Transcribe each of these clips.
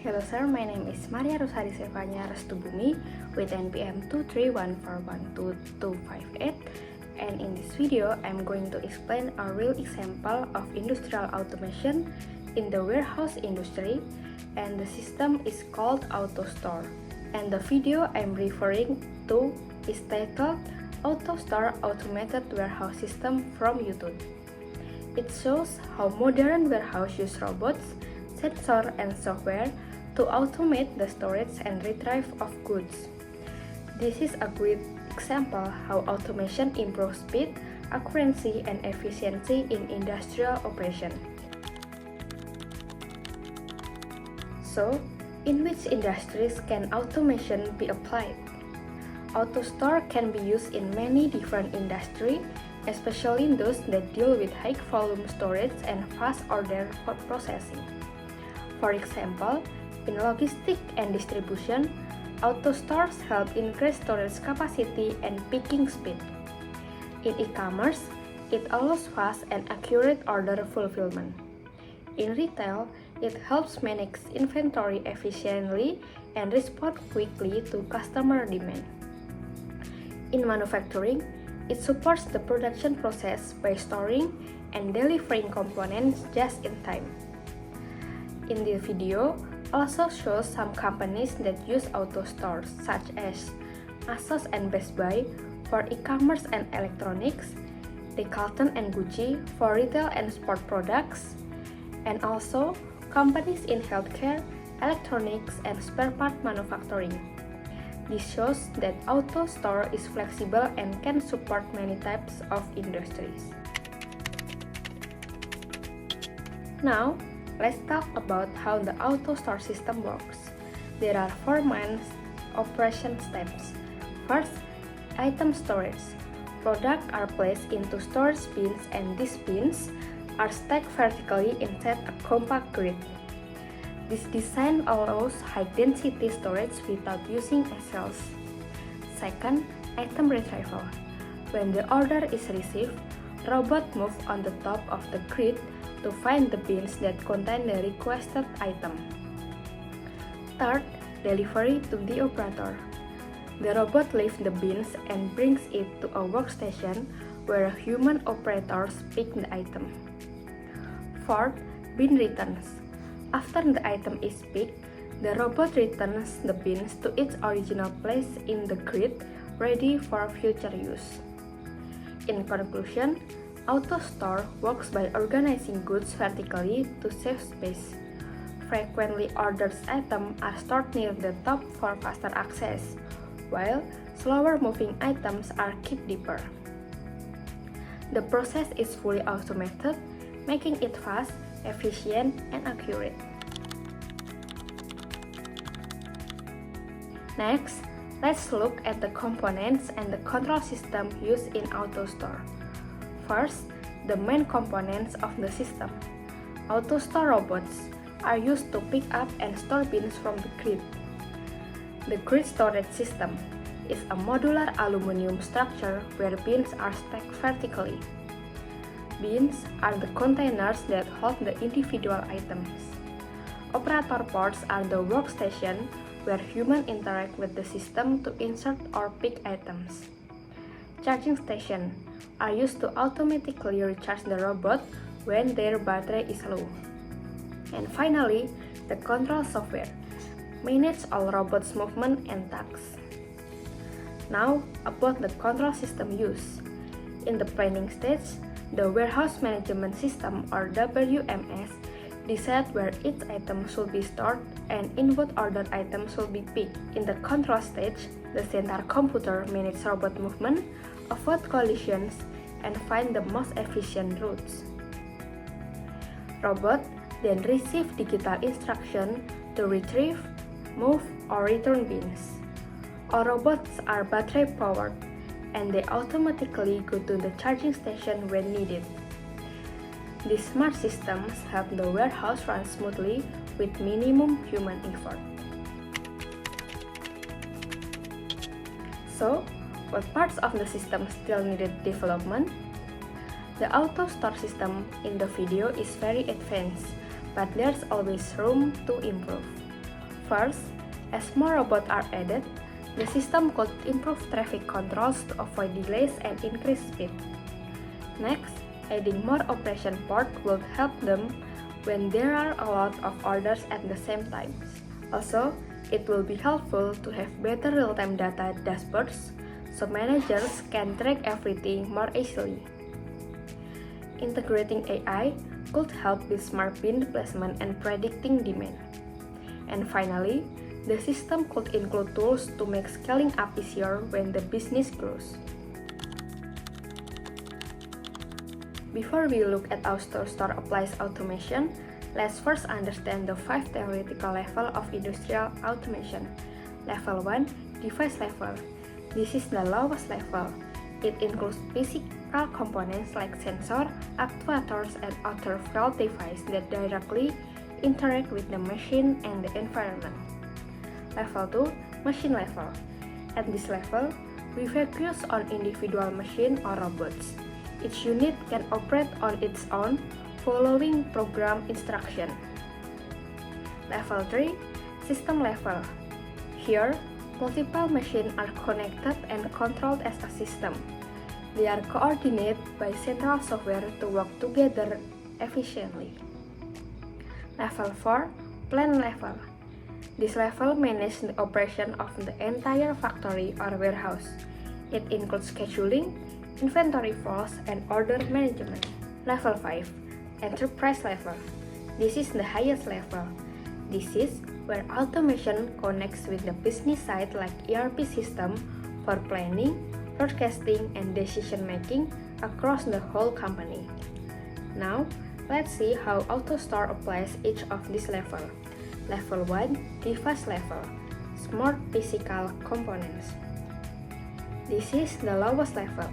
Hello sir, my name is Maria Rosari Sevanya Restubumi with NPM 231412258, and in this video I'm going to explain a real example of industrial automation in the warehouse industry, and the system is called AutoStore, and the video I'm referring to is titled AutoStore Automated Warehouse System from YouTube. It shows how modern warehouse use robots, sensor and software to automate the storage and retrieve of goods. This is a great example how automation improves speed, accuracy, and efficiency in industrial operation. So, in which industries can automation be applied? AutoStore can be used in many different industries, especially those that deal with high volume storage and fast order processing. For example, in logistics and distribution, AutoStores help increase storage capacity and picking speed. In e-commerce, it allows fast and accurate order fulfillment. In retail, it helps manage inventory efficiently and respond quickly to customer demand. In manufacturing, it supports the production process by storing and delivering components just in time. In the video, also shows some companies that use AutoStore, such as ASOS and Best Buy for e-commerce and electronics, Decathlon and Gucci for retail and sport products, and also companies in healthcare, electronics, and spare part manufacturing. This shows that AutoStore is flexible and can support many types of industries. Now, let's talk about how the AutoStore system works. There are 4 main operation steps. First, item storage. Products are placed into storage bins, and these bins are stacked vertically inside a compact grid. This design allows high-density storage without using cells. Second, item retrieval. When the order is received, robot moves on the top of the grid to find the bins that contain the requested item. Third, delivery to the operator. The robot lifts the bins and brings it to a workstation where human operators pick the item. Fourth, bin returns. After the item is picked, the robot returns the bins to its original place in the grid, ready for future use. In conclusion, AutoStore works by organizing goods vertically to save space. Frequently ordered items are stored near the top for faster access, while slower moving items are kept deeper. The process is fully automated, making it fast, efficient, and accurate. Next, let's look at the components and the control system used in AutoStore. First, the main components of the system. AutoStore robots are used to pick up and store bins from the grid. The grid storage system is a modular aluminum structure where bins are stacked vertically. Bins are the containers that hold the individual items. Operator ports are the workstation where humans interact with the system to insert or pick items. Charging stations are used to automatically recharge the robot when their battery is low. And finally, the control software manages all robots' movement and tasks. Now, about the control system use. In the planning stage, the Warehouse Management System, or WMS, decides where each item should be stored and in what order items should be picked. In the control stage, the center computer manages robot movement, avoid collisions, and find the most efficient routes. Robot then receive digital instruction to retrieve, move, or return bins. All robots are battery powered, and they automatically go to the charging station when needed. These smart systems help the warehouse run smoothly with minimum human effort. So, what parts of the system still needed development? The AutoStore system in the video is very advanced, but there's always room to improve. First, as more robots are added, the system could improve traffic controls to avoid delays and increase speed. Next, adding more operation ports will help them when there are a lot of orders at the same time. Also, it will be helpful to have better real-time data dashboards so managers can track everything more easily. Integrating AI could help with smart bin placement and predicting demand. And finally, the system could include tools to make scaling up easier when the business grows. Before we look at how AutoStore applies automation, let's first understand the 5 theoretical levels of industrial automation. Level 1, device level. This is the lowest level. It includes physical components like sensor, actuators, and other field devices that directly interact with the machine and the environment. Level 2, machine level. At this level, we focus on individual machine or robots. Each unit can operate on its own, following program instruction. Level 3, system level. Here, multiple machines are connected and controlled as a system. They are coordinated by central software to work together efficiently. Level 4, plant level. This level manages the operation of the entire factory or warehouse. It includes scheduling, inventory flows, and order management. Level 5, enterprise level. This is the highest level. This is where automation connects with the business side like ERP system for planning, forecasting, and decision making across the whole company. Now, let's see how AutoStore applies each of these levels. Level 1, device level, smart physical components. This is the lowest level.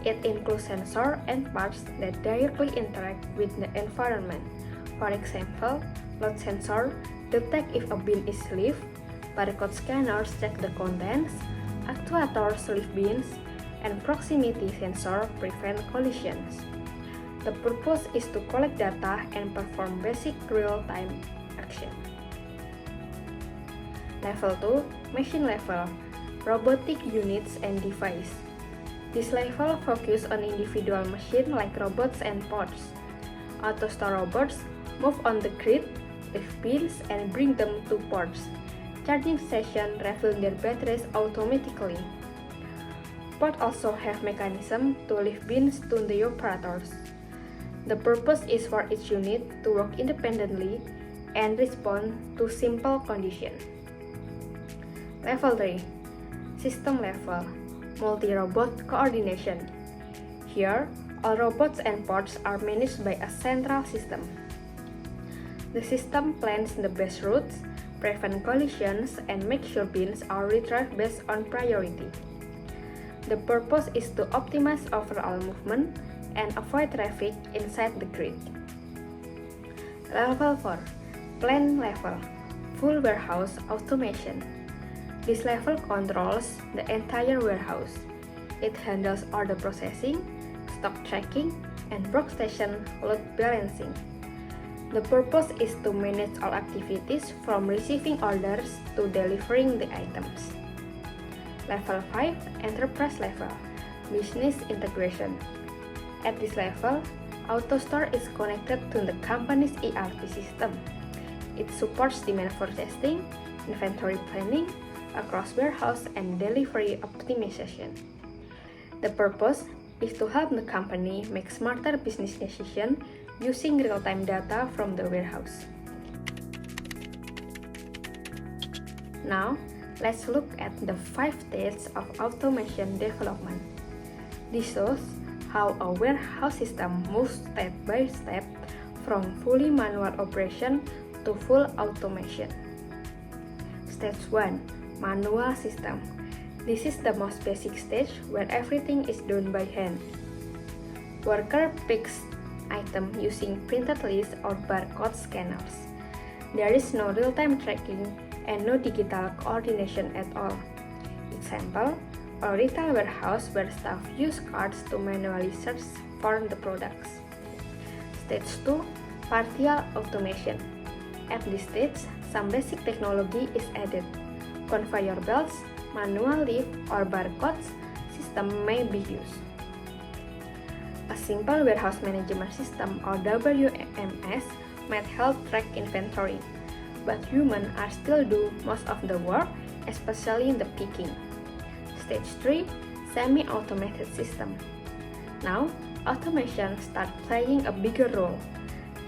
It includes sensors and parts that directly interact with the environment. For example, load sensor detect if a bin is leaf, barcode scanners check the contents, actuators lift bins, and proximity sensor prevent collisions. The purpose is to collect data and perform basic real-time action. Level 2, machine level, robotic units and device. This level focuses on individual machines like robots and pods. AutoStore robots move on the grid, lift bins, and bring them to ports. Charging stations refill their batteries automatically. Pods also have mechanisms to lift bins to the operators. The purpose is for each unit to work independently and respond to simple conditions. Level 3, system level, multi-robot coordination. Here, all robots and pods are managed by a central system. The system plans the best routes, prevent collisions, and make sure bins are retrieved based on priority. The purpose is to optimize overall movement and avoid traffic inside the grid. Level 4, plant level, full warehouse automation. This level controls the entire warehouse. It handles order processing, stock tracking, and workstation load balancing. The purpose is to manage all activities from receiving orders to delivering the items. Level 5, enterprise level, business integration. At this level, AutoStore is connected to the company's ERP system. It supports demand forecasting, inventory planning, across warehouse and delivery optimization. The purpose is to help the company make smarter business decisions using real-time data from the warehouse. Now, let's look at the 5 stages of automation development. This shows how a warehouse system moves step by step from fully manual operation to full automation. Stage 1, manual system. This is the most basic stage where everything is done by hand. Worker picks item using printed lists or barcode scanners. There is no real-time tracking and no digital coordination at all. Example, a retail warehouse where staff use cards to manually search for the products. Stage 2, partial automation. At this stage, some basic technology is added. Conveyor belts, manual lift, or barcodes system may be used. A simple warehouse management system or WMS might help track inventory, but humans are still do most of the work, especially in the picking. Stage 3, semi-automated system. Now, automation starts playing a bigger role.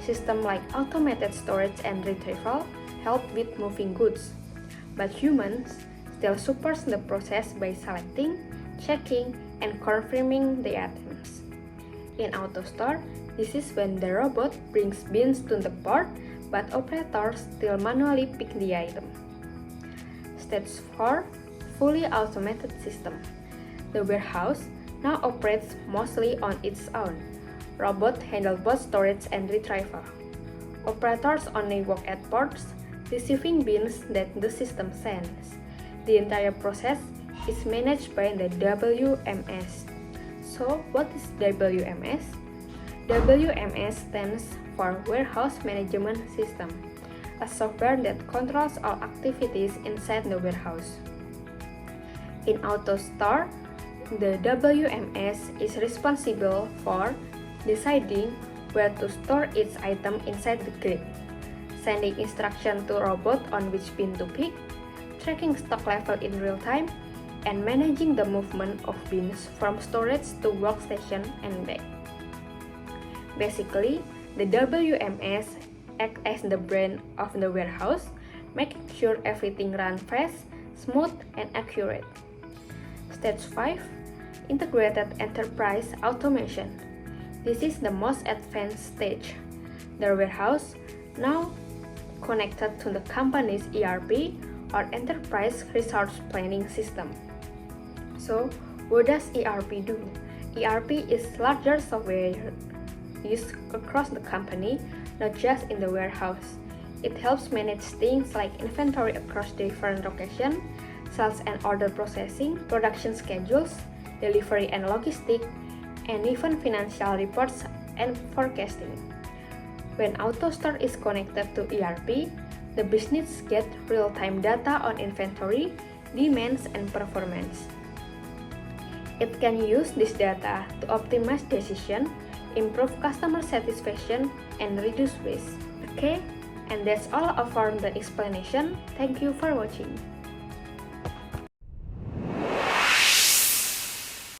Systems like automated storage and retrieval help with moving goods, but humans still support the process by selecting, checking, and confirming the items. In AutoStore, this is when the robot brings bins to the port, but operators still manually pick the item. Stage 4, fully automated system. The warehouse now operates mostly on its own. Robots handle both storage and retrieval. Operators only work at ports, receiving bins that the system sends. The entire process is managed by the WMS. So, what is WMS? WMS stands for Warehouse Management System, a software that controls all activities inside the warehouse. In AutoStore, the WMS is responsible for deciding where to store each item inside the grid, sending instructions to robot on which bin to pick, tracking stock level in real time, and managing the movement of bins from storage to workstation and back. Basically, the WMS acts as the brain of the warehouse, making sure everything runs fast, smooth, and accurate. Stage 5, Integrated Enterprise Automation. This is the most advanced stage. The warehouse now connected to the company's ERP or Enterprise Resource Planning System. So, what does ERP do? ERP is larger software used across the company, not just in the warehouse. It helps manage things like inventory across different locations, sales and order processing, production schedules, delivery and logistics, and even financial reports and forecasting. When AutoStore is connected to ERP, the business gets real-time data on inventory, demands, and performance. It can use this data to optimize decisions, improve customer satisfaction, and reduce waste. Okay, and that's all for the explanation. Thank you for watching.